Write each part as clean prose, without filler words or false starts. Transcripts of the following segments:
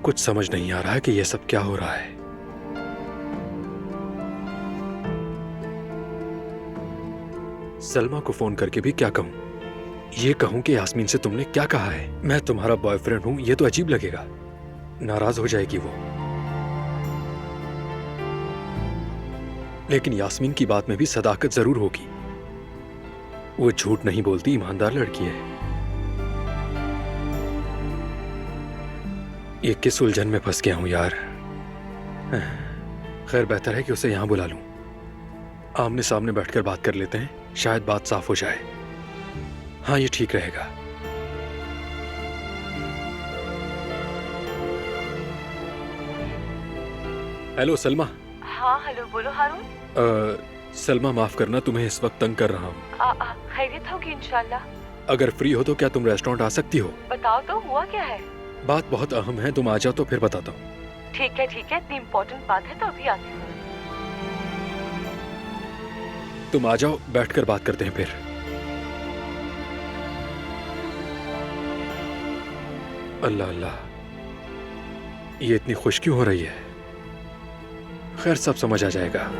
कुछ समझ नहीं आ रहा है कि यह सब क्या हो रहा है। सलमा को फोन करके भी क्या कहूं? ये कहूं कि यास्मीन से तुमने क्या कहा है? मैं तुम्हारा बॉयफ्रेंड हूं, ये तो अजीब लगेगा। नाराज हो जाएगी वो। लेकिन यास्मीन की बात में भी सदाकत जरूर होगी। वो झूठ नहीं बोलती, ईमानदार लड़की है। ये किस उलझन में फंस गया हूं यार। खैर, बेहतर है कि उसे यहां बुला लूं। आमने सामने बैठकर बात कर लेते हैं, शायद बात साफ हो जाए। हाँ, ये ठीक रहेगा। हेलो सलमा। हाँ हेलो, बोलो हारून। सलमा, माफ करना, तुम्हें इस वक्त तंग कर रहा हूँ। खैरियत होगी इंशाल्लाह। अगर फ्री हो तो क्या तुम रेस्टोरेंट आ सकती हो? बताओ तो, हुआ क्या है? बात बहुत अहम है, तुम आ जाओ तो फिर बताता हूँ। ठीक है, इतनी इम्पोर्टेंट बात है तो अभी आती हूँ। तुम आ जाओ, बैठकर बात करते हैं फिर। अल्लाह अल्लाह, ये इतनी खुश क्यों हो रही है? खैर, सब समझ आ जाएगा।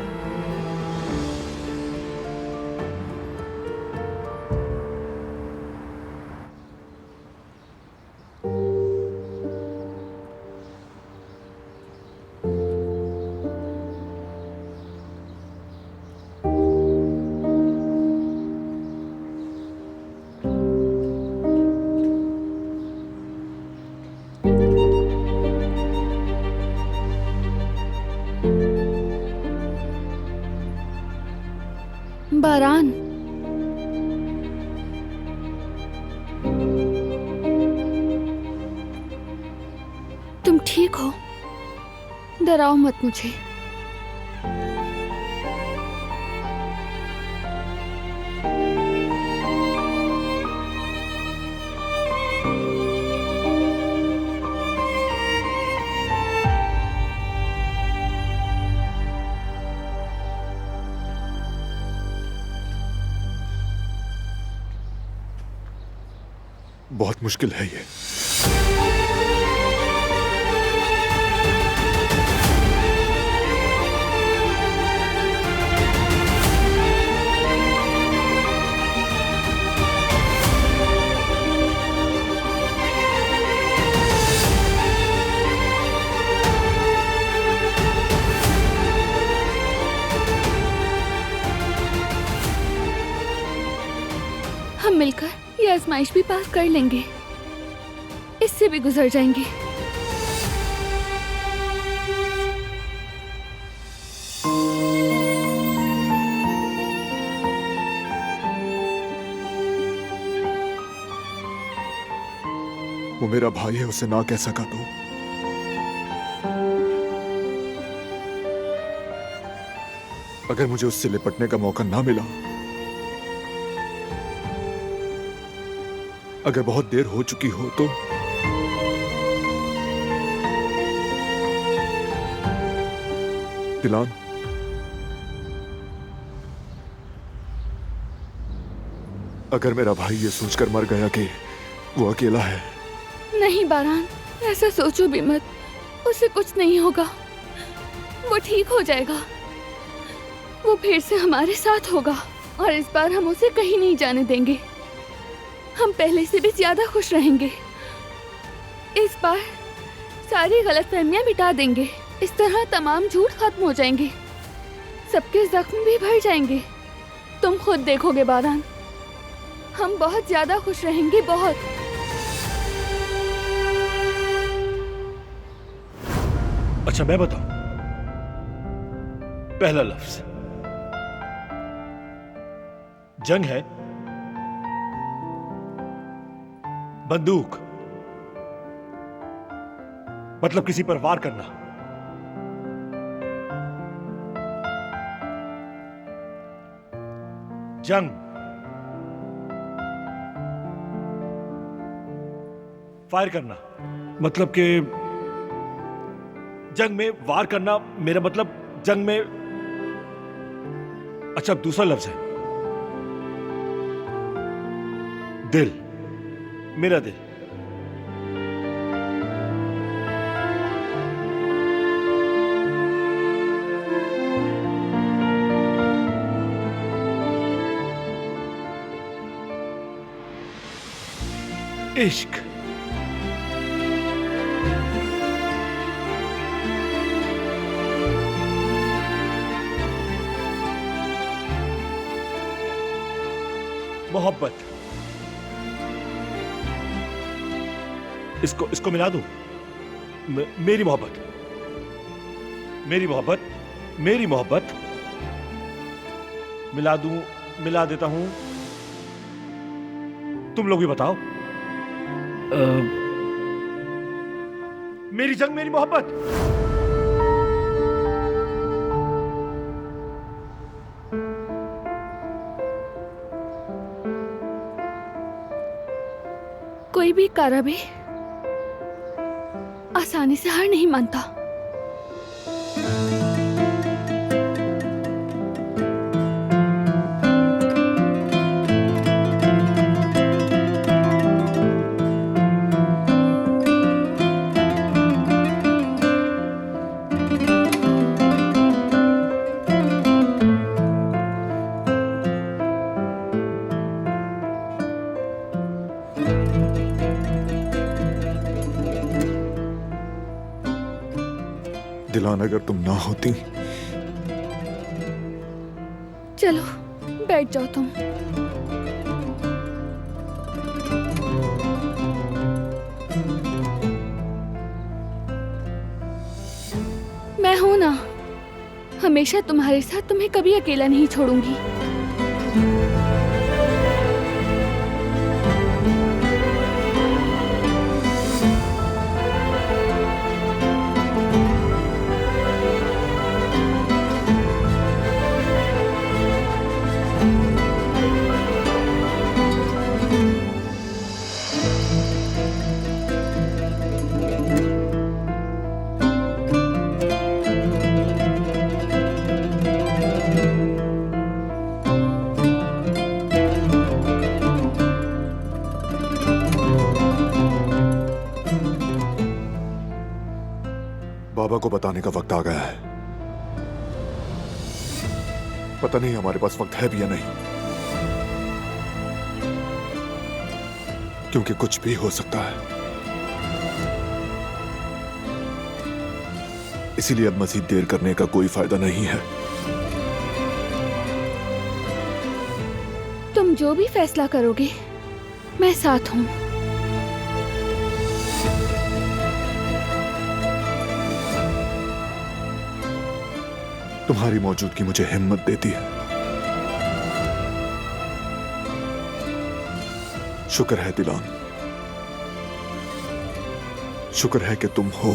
बारान, तुम ठीक हो? डराओ मत मुझे। बहुत मुश्किल है ये। हम मिलकर ये आजमाइश भी पास कर लेंगे, इससे भी गुजर जाएंगे। वो मेरा भाई है, उसे ना कह सका तो अगर मुझे उससे लिपटने का मौका ना मिला, अगर बहुत देर हो चुकी हो तो दिलान, अगर मेरा भाई ये सोचकर मर गया कि वो अकेला है। नहीं बारान, ऐसा सोचो भी मत। उसे कुछ नहीं होगा, वो ठीक हो जाएगा। वो फिर से हमारे साथ होगा और इस बार हम उसे कहीं नहीं जाने देंगे। हम पहले से भी ज्यादा खुश रहेंगे। इस बार सारी गलतफहमियां मिटा देंगे। इस तरह तमाम झूठ खत्म हो जाएंगे, सबके जख्म भी भर जाएंगे। तुम खुद देखोगे बारान, हम बहुत ज्यादा खुश रहेंगे, बहुत। अच्छा, मैं बताऊं। पहला लफ्ज जंग है, बंदूक मतलब किसी पर वार करना। जंग फायर करना, मतलब कि जंग में वार करना, मेरा मतलब जंग में। अच्छा, दूसरा लफ्ज है दिल, मेरा दिल। इश्क। मोहब्बत। इसको मिला दूं? मेरी मोहब्बत, मेरी मोहब्बत, मेरी मोहब्बत मिला दूं, मिला देता हूं। तुम लोग भी बताओ। मेरी जंग मेरी मोहब्बत। कोई भी कारबे आसानी से हार नहीं मानता। दिलान, अगर तुम ना होती। चलो बैठ जाओ तुम। मैं हूं ना, हमेशा तुम्हारे साथ, तुम्हें कभी अकेला नहीं छोड़ूंगी। बाबा को बताने का वक्त आ गया है। पता नहीं हमारे पास वक्त है भी या नहीं, क्योंकि कुछ भी हो सकता है। इसीलिए अब मजीद देर करने का कोई फायदा नहीं है। तुम जो भी फैसला करोगे, मैं साथ हूं। तुम्हारी मौजूदगी मुझे हिम्मत देती है। शुक्र है दिलान, शुक्र है कि तुम हो।